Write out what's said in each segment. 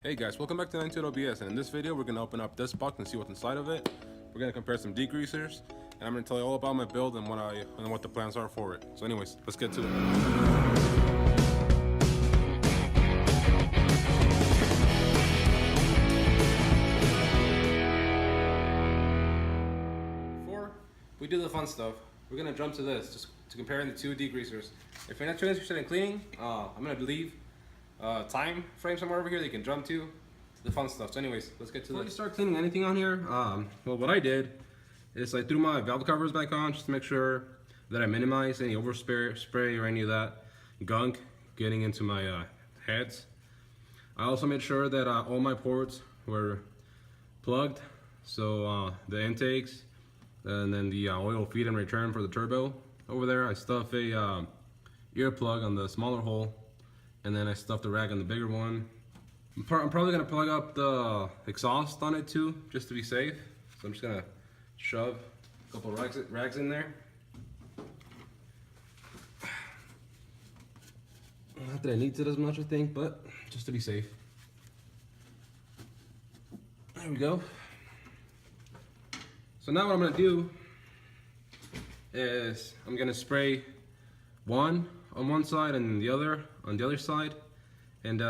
Hey guys, welcome back to 92 OBS, and in this video we're going to open up this box and see what's inside of it. We're going to compare some degreasers, and I'm going to tell you all about my build and what the plans are for it. So anyways, let's get to it. Before we do the fun stuff, we're going to jump to this, just to compare the two degreasers. If you're not too interested in cleaning, I'm going to leave time frame somewhere over here that you can jump to the fun stuff. So anyways, let's get to this. Before you start cleaning anything on here, well, what I did is I threw my valve covers back on just to make sure that I minimize any overspray or any of that gunk getting into my heads. I also made sure that all my ports were plugged, so the intakes and then the oil feed and return for the turbo over there. I stuffed a earplug on the smaller hole, and then I stuffed the rag on the bigger one. I'm probably gonna plug up the exhaust on it too, just to be safe. So I'm just gonna shove a couple of rags in there. Not that I need it as much, I think, but just to be safe. There we go. So now what I'm gonna do is I'm gonna spray one on one side and the other on the other side, and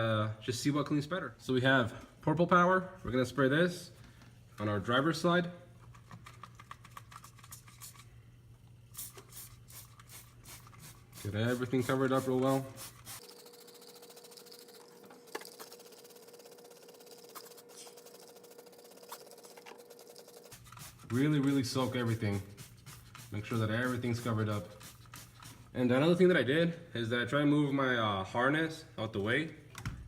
just see what cleans better. So we have purple power. We're gonna spray this on our driver's side. Get everything covered up real well. Really soak everything. Make sure that everything's covered up. And another thing that I did is that I try to move my harness out the way.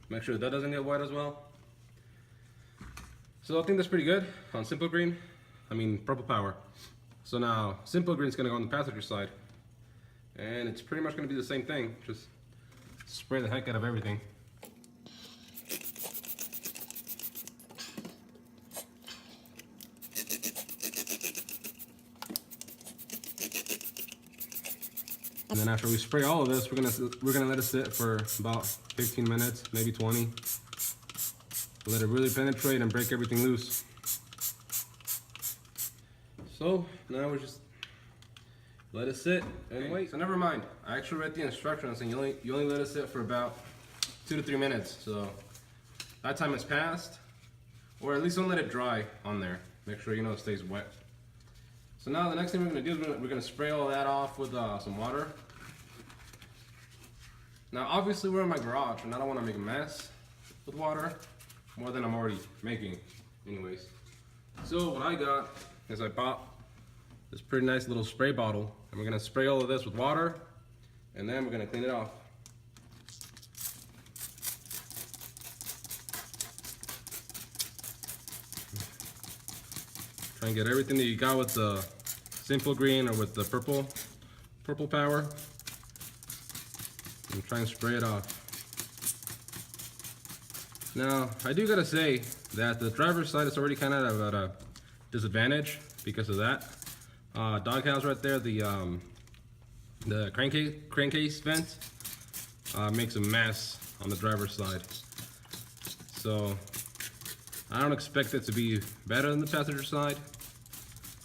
Make sure that doesn't get wet as well. So I think that's pretty good on Simple Green. I mean Purple Power. So now Simple Green is gonna go on the passenger side. And it's pretty much gonna be the same thing. Just spray the heck out of everything. And then after we spray all of this, we're gonna let it sit for about 15 minutes, maybe 20. Let it really penetrate and break everything loose. So now we just let it sit and wait. So never mind, I actually read the instructions, and you only let it sit for about 2 to 3 minutes. So that time has passed, or at least don't let it dry on there. Make sure it stays wet. So now the next thing we're gonna do is we're gonna spray all that off with some water. Now obviously we're in my garage and I don't wanna make a mess with water, more than I'm already making anyways. So what I got is I bought this pretty nice little spray bottle, and we're gonna spray all of this with water, and then we're gonna clean it off. Try and get everything that you got with the Simple Green or with the purple power, and try and spray it off. Now I do gotta say that the driver's side is already kind of at a disadvantage because of that doghouse right there. The crankcase vent makes a mess on the driver's side, so I don't expect it to be better than the passenger side,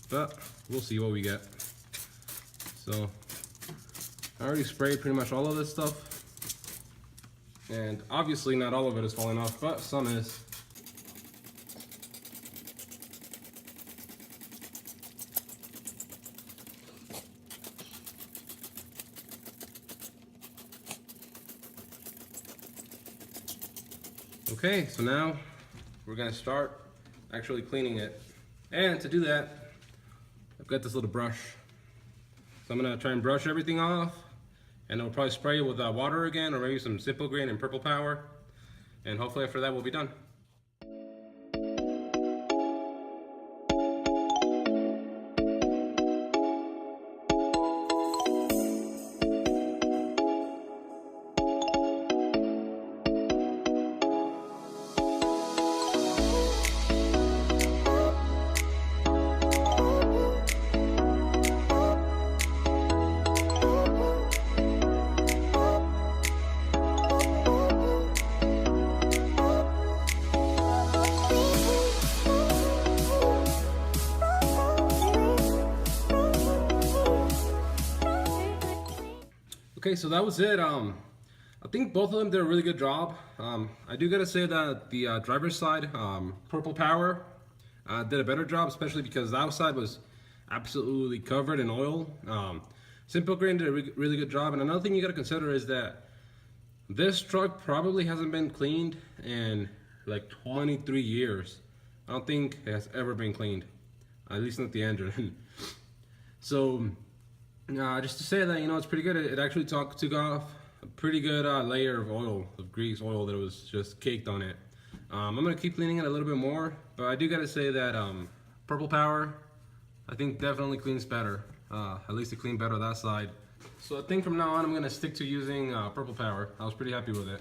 but we'll see what we get. So I already sprayed pretty much all of this stuff, and obviously not all of it is falling off, but some is. Okay, so now we're gonna start actually cleaning it. And to do that, I've got this little brush. So I'm gonna try and brush everything off, and I'll probably spray it with water again, or maybe some Simple Green and Purple Power. And hopefully after that we'll be done. Okay, so that was it. I think both of them did a really good job. I do gotta say that the driver's side, Purple Power, did a better job, especially because that side was absolutely covered in oil. Simple Green did a really good job. And another thing you gotta consider is that this truck probably hasn't been cleaned in like 23 years. I don't think it has ever been cleaned, at least not the engine. So just to say that, you know, it's pretty good. It actually took off a pretty good layer of oil, of grease oil that was just caked on it. I'm gonna keep cleaning it a little bit more, but I do gotta say that Purple Power, I think definitely cleans better. At least it cleaned better that side. So I think from now on I'm gonna stick to using Purple Power. I was pretty happy with it.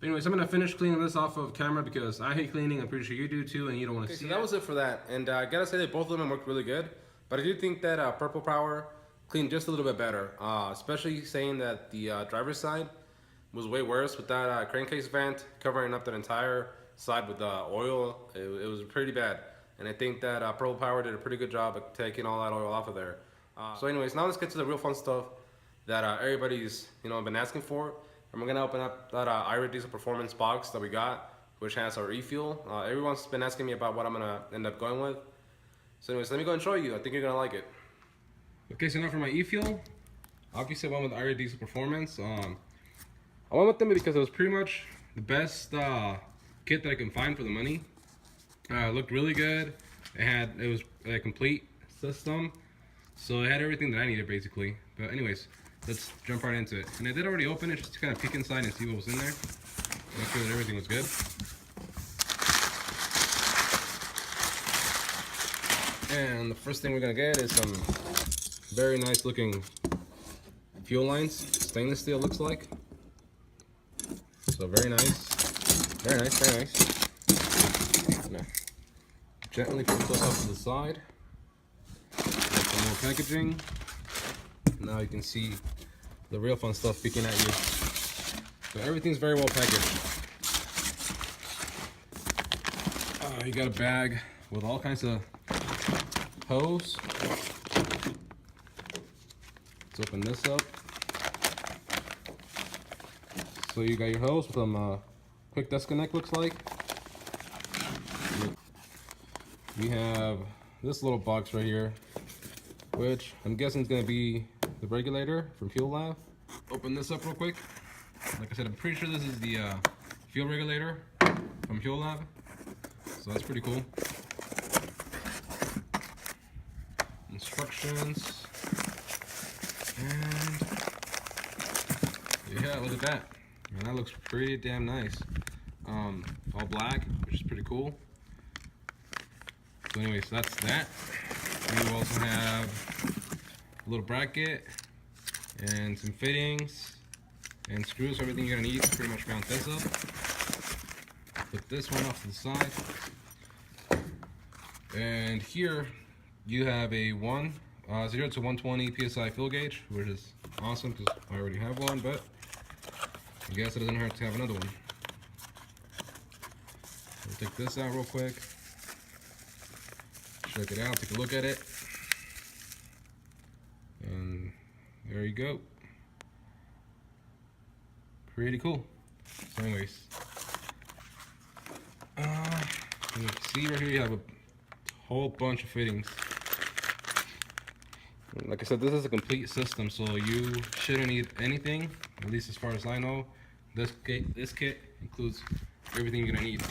But anyways, I'm gonna finish cleaning this off of camera because I hate cleaning. I'm pretty sure you do too, and you don't want to see. So that was it for that, and I gotta say that both of them worked really good. But I do think that Purple Power cleaned just a little bit better, especially saying that the driver's side was way worse with that crankcase vent covering up that entire side with oil. It was pretty bad, and I think that Purple Power did a pretty good job of taking all that oil off of there. So anyways, now let's get to the real fun stuff that everybody's been asking for. And we're gonna open up that irate diesel performance box that we got, which has our e-fuel. Everyone's been asking me about what I'm gonna end up going with. So anyways, let me go and show you. I think you're gonna like it. Okay, so now for my e-fuel, obviously I went with irate diesel performance. I went with them because it was pretty much the best kit that I can find for the money. It looked really good. It was a complete system, so it had everything that I needed basically. But anyways, let's jump right into it. And I did already open it just to kind of peek inside and see what was in there. Make sure that everything was good. And the first thing we're gonna get is some very nice looking fuel lines. Stainless steel looks like. So very nice. Very nice, very nice. Now, gently put those off to the side. Get some more packaging. Now you can see the real fun stuff peeking at you. So everything's very well packaged. You got a bag with all kinds of hose. Let's open this up. So you got your hose with some quick disconnect, looks like. We have this little box right here, which I'm guessing is going to be the regulator from Fuel Lab. Open this up real quick. Like I said, I'm pretty sure this is the fuel regulator from Fuel Lab. So that's pretty cool. Instructions. And yeah, look at that. Man, that looks pretty damn nice. All black, which is pretty cool. So anyways, that's that. We also have a little bracket and some fittings and screws, everything you're gonna need to pretty much mount this up. Put this one off to the side. And here you have a 0 to 120 PSI fuel gauge, which is awesome because I already have one, but I guess it doesn't hurt to have another one. We'll take this out real quick. Check it out, take a look at it. And there you go. Pretty cool. So anyways, you can see right here you have a whole bunch of fittings. Like I said, this is a complete system, so you shouldn't need anything, at least as far as I know. This kit includes everything you're gonna need.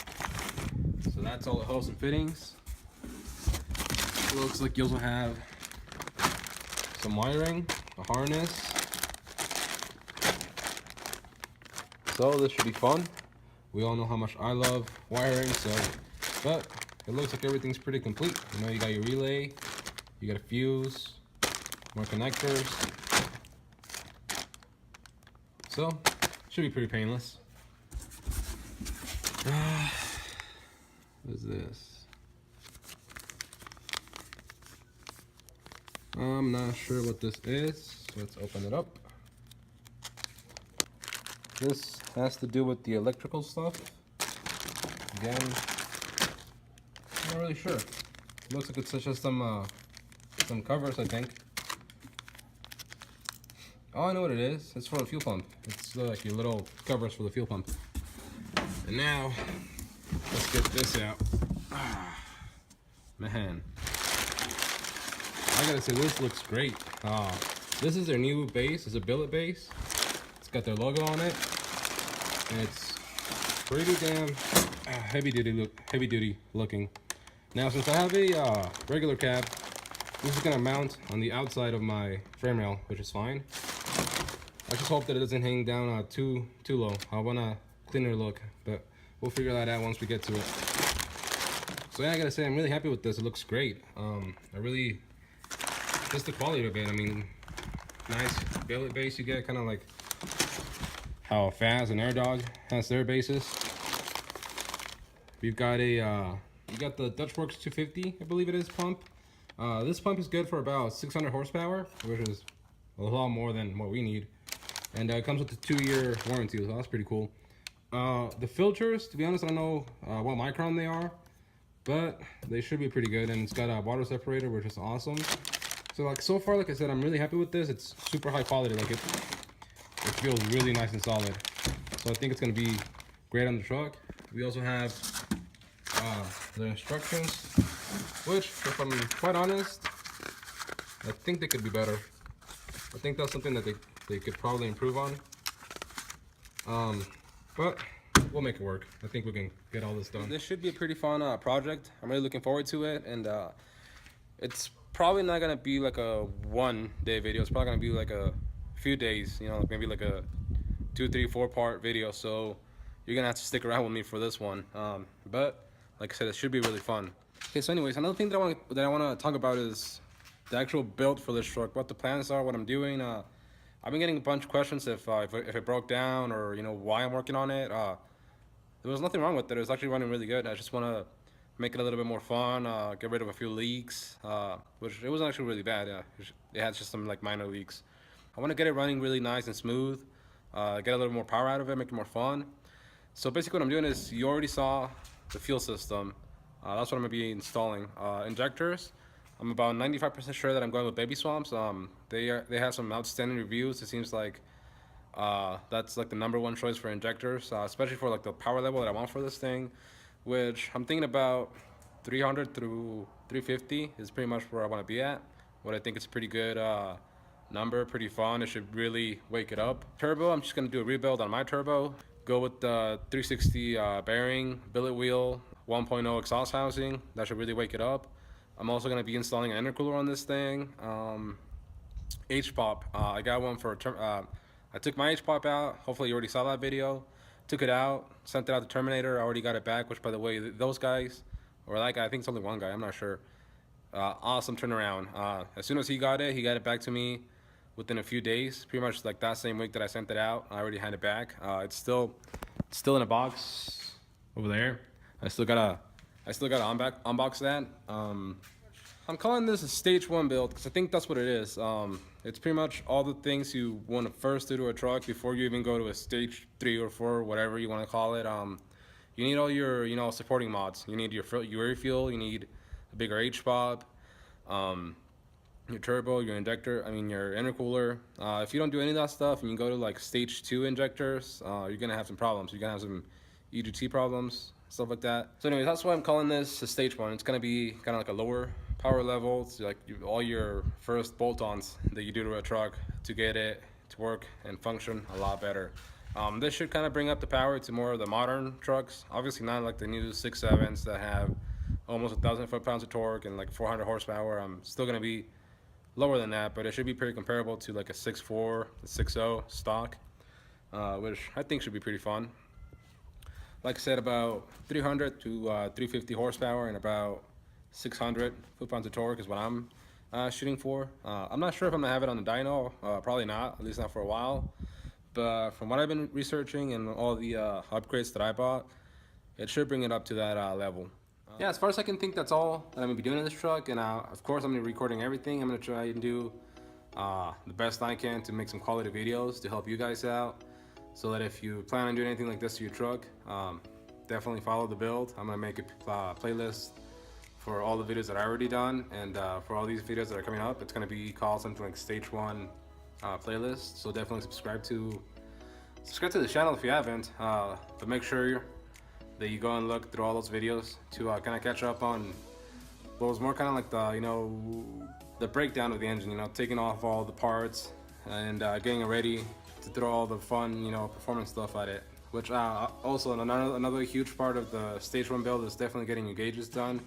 So that's all the hose and fittings. It looks like you also have some wiring, a harness. So this should be fun. We all know how much I love wiring, but it looks like everything's pretty complete. You know, you got your relay, you got a fuse, more connectors. So, should be pretty painless. What is this? I'm not sure what this is. So let's open it up. This has to do with the electrical stuff. Again, I'm not really sure. It looks like it's just some covers, I think. Oh, I know what it is. It's for the fuel pump. It's like your little covers for the fuel pump. And now, let's get this out. Man. I gotta say, this looks great. This is their new base. It's a billet base. It's got their logo on it. And it's pretty damn heavy duty looking. Now, since I have a regular cab, this is gonna mount on the outside of my frame rail, which is fine. I just hope that it doesn't hang down too low. I want a cleaner look, but we'll figure that out once we get to it. So yeah, I gotta say, I'm really happy with this. It looks great. Just the quality of it. I mean, nice billet base you get, kind of like how Faz and AirDog has their bases. We've got you got the Dutchworks 250, I believe it is, pump. This pump is good for about 600 horsepower, which is a lot more than what we need. And it comes with a 2-year warranty, so that's pretty cool. The filters, to be honest, I don't know what micron they are, but they should be pretty good. And it's got a water separator, which is awesome. So like so far, like I said, I'm really happy with this. It's super high quality. Like it feels really nice and solid. So I think it's gonna be great on the truck. We also have the instructions, which, if I'm quite honest, I think they could be better. I think that's something that they could probably improve on. But we'll make it work. I think we can get all this done. This should be a pretty fun project. I'm really looking forward to it, and it's probably not gonna be like a 1-day video. It's probably gonna be like a few days, you know, maybe like a 2, 3, 4 part video. So you're gonna have to stick around with me for this one. But like I said, it should be really fun. Okay, so anyways, another thing that I want to talk about is the actual build for this truck, what the plans are, what I'm doing. I've been getting a bunch of questions if it broke down, or you know, why I'm working on it. There was nothing wrong with it. It was actually running really good. I just want to make it a little bit more fun, get rid of a few leaks, which it wasn't actually really bad. It had just some like minor leaks. I want to get it running really nice and smooth, get a little more power out of it, make it more fun. So basically what I'm doing is, you already saw the fuel system. That's what I'm going to be installing. Injectors, I'm about 95% sure that I'm going with Baby Swamps. They have some outstanding reviews. It seems like that's like the #1 choice for injectors, especially for like the power level that I want for this thing, which I'm thinking about 300 through 350 is pretty much where I want to be at. What I think it's a pretty good number, pretty fun. It should really wake it up. Turbo, I'm just going to do a rebuild on my turbo. Go with the 360 bearing, billet wheel, 1.0 exhaust housing. That should really wake it up. I'm also going to be installing an intercooler on this thing. H-pop, I got one for I took my H-pop out. Hopefully you already saw that video. Took it out, sent it out to Terminator. I already got it back, which by the way, those guys, or that guy, I think it's only one guy, I'm not sure. Awesome turnaround. As soon as he got it back to me within a few days, pretty much like that same week that I sent it out. I already had it back. It's still in a box over there. I still gotta unbox that. I'm calling this a stage 1 build because I think that's what it is. It's pretty much all the things you want to first do to a truck before you even go to a stage 3 or 4, whatever you want to call it. You need all your, you know, supporting mods. You need your air fuel. You need a bigger H-pop, your turbo, your injector. I mean your intercooler. If you don't do any of that stuff and you go to like stage 2 injectors, you're gonna have some problems. You're gonna have some EGT problems, stuff like that. So anyways, that's why I'm calling this a stage 1. It's gonna be kind of like a lower power level. It's like all your first bolt-ons that you do to a truck to get it to work and function a lot better. This should kind of bring up the power to more of the modern trucks. Obviously not like the new 6.7s that have almost 1,000 foot-pounds of torque and like 400 horsepower. I'm still gonna be lower than that, but it should be pretty comparable to like a 6.4, a 6.0 stock, which I think should be pretty fun. Like I said, about 300 to 350 horsepower and about 600 foot-pounds of torque is what I'm shooting for. I'm not sure if I'm gonna have it on the dyno. Probably not, at least not for a while. But from what I've been researching and all the upgrades that I bought, it should bring it up to that level. Yeah, as far as I can think, that's all that I'm gonna be doing in this truck. And of course, I'm gonna be recording everything. I'm gonna try and do the best I can to make some quality videos to help you guys out. So that if you plan on doing anything like this to your truck, definitely follow the build. I'm gonna make a playlist for all the videos that I already done, and for all these videos that are coming up, it's gonna be called something like Stage 1 playlist. So definitely subscribe to the channel if you haven't. But make sure that you go and look through all those videos to kind of catch up on what was more kind of like the breakdown of the engine. Taking off all the parts and getting it ready to throw all the fun performance stuff at it. Which also another huge part of the stage 1 build is definitely getting your gauges done,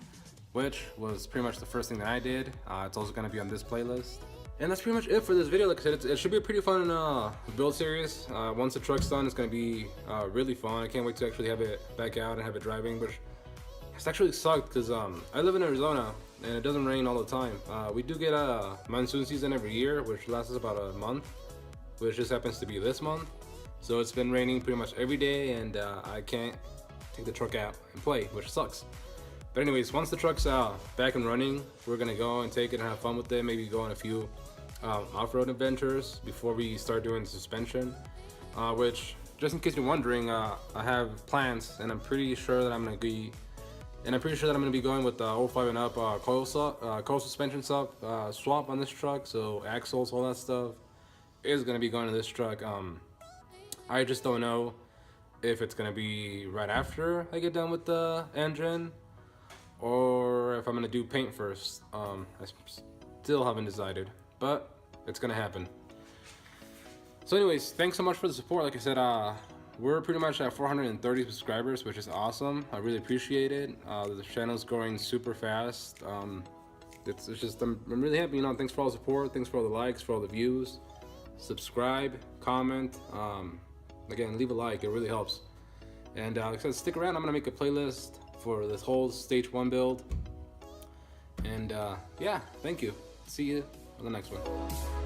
which was pretty much the first thing that I did. It's also going to be on this playlist. And that's pretty much it for this video. Like I said, it should be a pretty fun build series. Once the truck's done, it's going to be really fun. I can't wait to actually have it back out and have it driving, which it's actually sucked because I live in Arizona and it doesn't rain all the time. We do get a monsoon season every year, which lasts about a month, which just happens to be this month. So it's been raining pretty much every day, and I can't take the truck out and play, which sucks. But anyways, once the truck's back and running, we're gonna go and take it and have fun with it. Maybe go on a few off-road adventures before we start doing suspension. Which, just in case you're wondering, I have plans, and I'm pretty sure that I'm gonna be going with the 05 and up coil suspension swap on this truck. So axles, all that stuff is gonna be going to this truck. I just don't know if it's gonna be right after I get done with the engine, or if I'm gonna do paint first. I still haven't decided, but it's gonna happen. So anyways, thanks so much for the support. Like I said, we're pretty much at 430 subscribers, which is awesome. I really appreciate it. The channel's growing super fast. It's just, I'm really happy. Thanks for all the support. Thanks for all the likes, for all the views. Subscribe, comment. Again, leave a like, it really helps. And like I said, stick around, I'm gonna make a playlist for this whole stage 1 build. And yeah, thank you. See you on the next one.